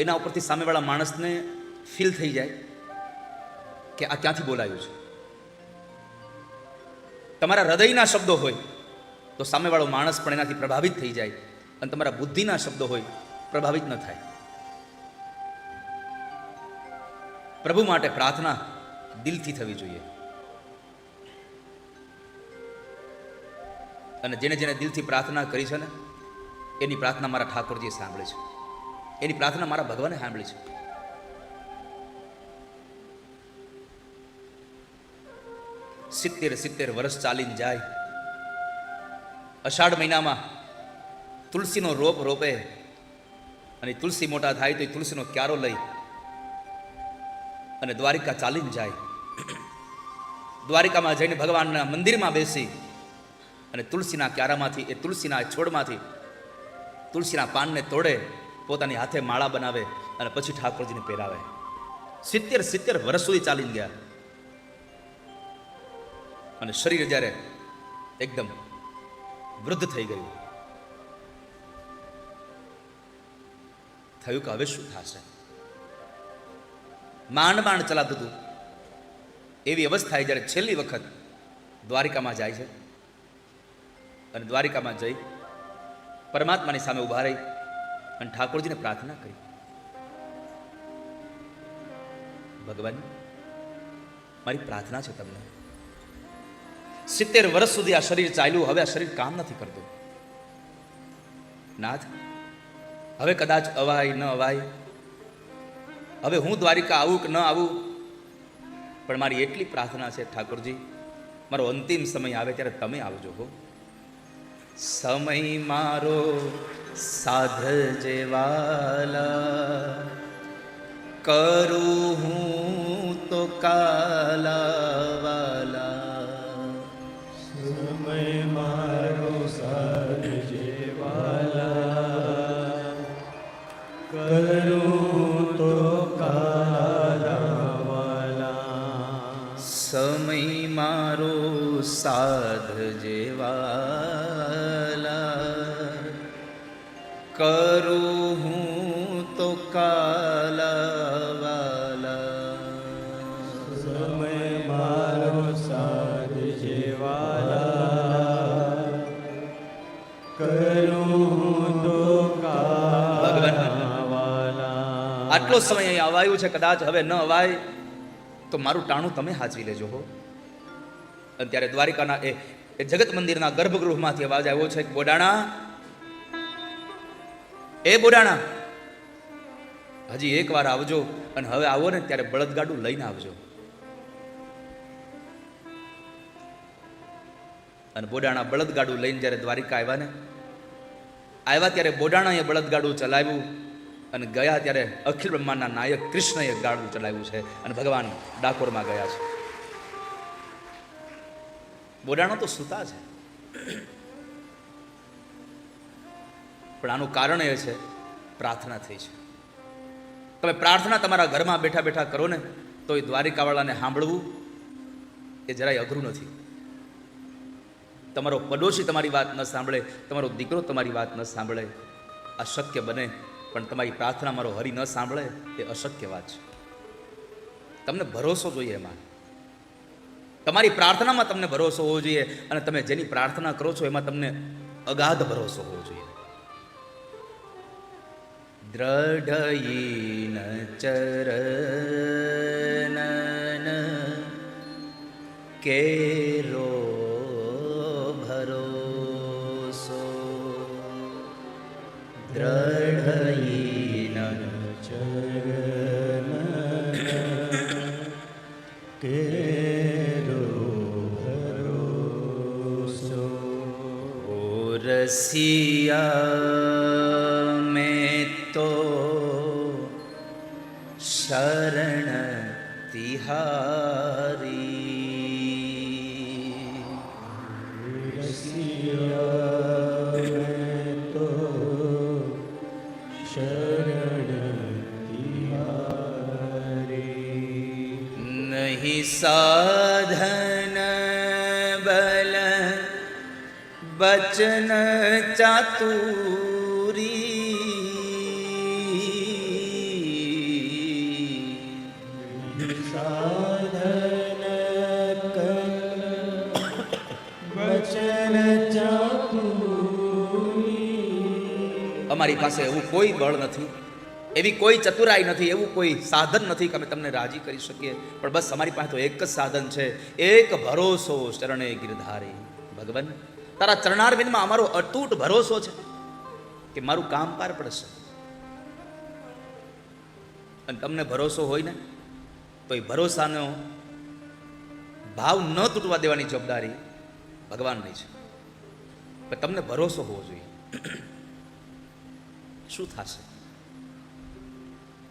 એના ઉપરથી સામેવાળા માણસને ફીલ થઈ જાય કે આ ક્યાંથી બોલાયું છે. તમારા હૃદયના શબ્દો હોય તો સામેવાળો માણસ પણ એનાથી પ્રભાવિત થઈ જાય, અને તમારા બુદ્ધિના શબ્દો હોય પ્રભાવિત ન થાય. પ્રભુ માટે પ્રાર્થના દિલથી થવી જોઈએ. અને જેને જેને દિલથી પ્રાર્થના કરી છે ને, એની પ્રાર્થના મારા ઠાકોરજીએ સાંભળી છે, એની પ્રાર્થના મારા ભગવાને સાંભળી છે. સિત્તેર વર્ષ ચાલીને જાય, અષાઢ મહિનામાં તુલસીનો રોપ રોપે, અને તુલસી મોટા થાય તો એ તુલસીનો ક્યારો લઈ અને દ્વારિકા ચાલીને જાય. દ્વારિકામાં જઈને ભગવાનના મંદિરમાં બેસી અને તુલસીના ક્યારામાંથી, એ તુલસીના છોડમાંથી તુલસીના પાનને તોડે, પોતાની હાથે માળા બનાવે અને પછી ઠાકોરજીને પહેરાવે. 70 વર્ષ સુધી ચાલીને ગયા. અને શરીર જ્યારે એકદમ વૃદ્ધ થઈ ગયું, થયું કે હવે શું થશે? માંડ ચલાતું હતું. એવી અવસ્થાએ જ્યારે છેલ્લી વખત દ્વારિકામાં જાય છે, અને દ્વારિકામાં જઈ પરમાત્માની સામે ઊભા રહી અને ઠાકોરજીને પ્રાર્થના કરી, ભગવાન મારી પ્રાર્થના છે તમને, 70 વર્ષ સુધી આ શરીર ચાલ્યું, હવે આ શરીર કામ નથી કરતું. નાથ, હવે કદાચ અવાય ન અવાય, હવે હું દ્વારિકા આવું કે ન આવું, પણ મારી એટલી પ્રાર્થના છે ઠાકોરજી, મારો અંતિમ સમય આવે ત્યારે તમે આવજો હો. સમય મારો સાધજે વાલા, કરું હું તો કાલા વાલા. સમય મારો સાધજે વાલા, કરું તો કાલા વાલા. સમય મારો સાધજે વાલા, કરું હું તો કાલા વાલા. સમય મારો સાધજે વાલા, કરું તો કાલા વાલા. આટલો સમય અહીં અવાયું છે, કદાચ હવે ન અવાય તો મારું ટાણું તમે હાચવી લેજો હો. અને ત્યારે દ્વારિકાના એ જગત મંદિરના ગર્ભગૃહમાંથી અવાજ આવ્યો છે, બોડાણા, એ બોડાણા, હજી એક વાર આવજો, અને હવે આવો ને ત્યારે બળદગાડું લઈને આવજો. અને બોડાણા બળદગાડું લઈને જ્યારે દ્વારિકા આવ્યા ત્યારે બોડાણાએ બળદગાડું ચલાવ્યું, અને ગયા ત્યારે અખિલ બ્રહ્માંડના નાયક કૃષ્ણએ ગાડું ચલાવ્યું છે, અને ભગવાન ડાકોરમાં ગયા છે. બોડાણો તો સૂતા છે, પણ આનું કારણ એ છે પ્રાર્થના થઈ છે. તમે પ્રાર્થના તમારા ઘરમાં બેઠા બેઠા કરો ને, તો એ દ્વારિકાવાળાને સાંભળવું એ જરાય અઘરું નથી. તમારો પડોશી તમારી વાત ન સાંભળે, તમારો દીકરો તમારી વાત ન સાંભળે, આ શક્ય બને, પણ તમારી પ્રાર્થના મારો હરિ ન સાંભળે એ અશક્ય વાત છે. તમને ભરોસો જોઈએ એમાં, તમારી પ્રાર્થનામાં તમને ભરોસો હોવો જોઈએ, અને તમે જેની પ્રાર્થના કરો છો એમાં તમને અગાધ ભરોસો હોવો જોઈએ. દ્રઢયીન ચરનન કેરો ભરોસો, દ્રઢયીન ચરણ કેરો ભરોસો. ઓ રસિયા મેં તો શરણ તિહારી, રસિયા મેં તો શરણ તિહારી. નહીં સાધન બલ બચન ચાતુરી, અમારી પાસે એવું કોઈ બળ નથી, એવી કોઈ ચતુરાઈ નથી, એવું કોઈ સાધન નથી કે અમે તમને રાજી કરી શકીએ. પણ બસ અમારી પાસે તો એક જ સાધન છે, એક ભરોસો શરણે ગિરધારી. ભગવાન, તારા ચરણારવિંદમાં અમારો અતૂટ ભરોસો છે કે મારું કામ પાર પડશે. અને તમને ભરોસો હોય ને તો એ ભરોસાનો ભાવ ન તૂટવા દેવાની જવાબદારી ભગવાનની છે. પણ તમને ભરોસો હોવો જોઈએ. શું થશે?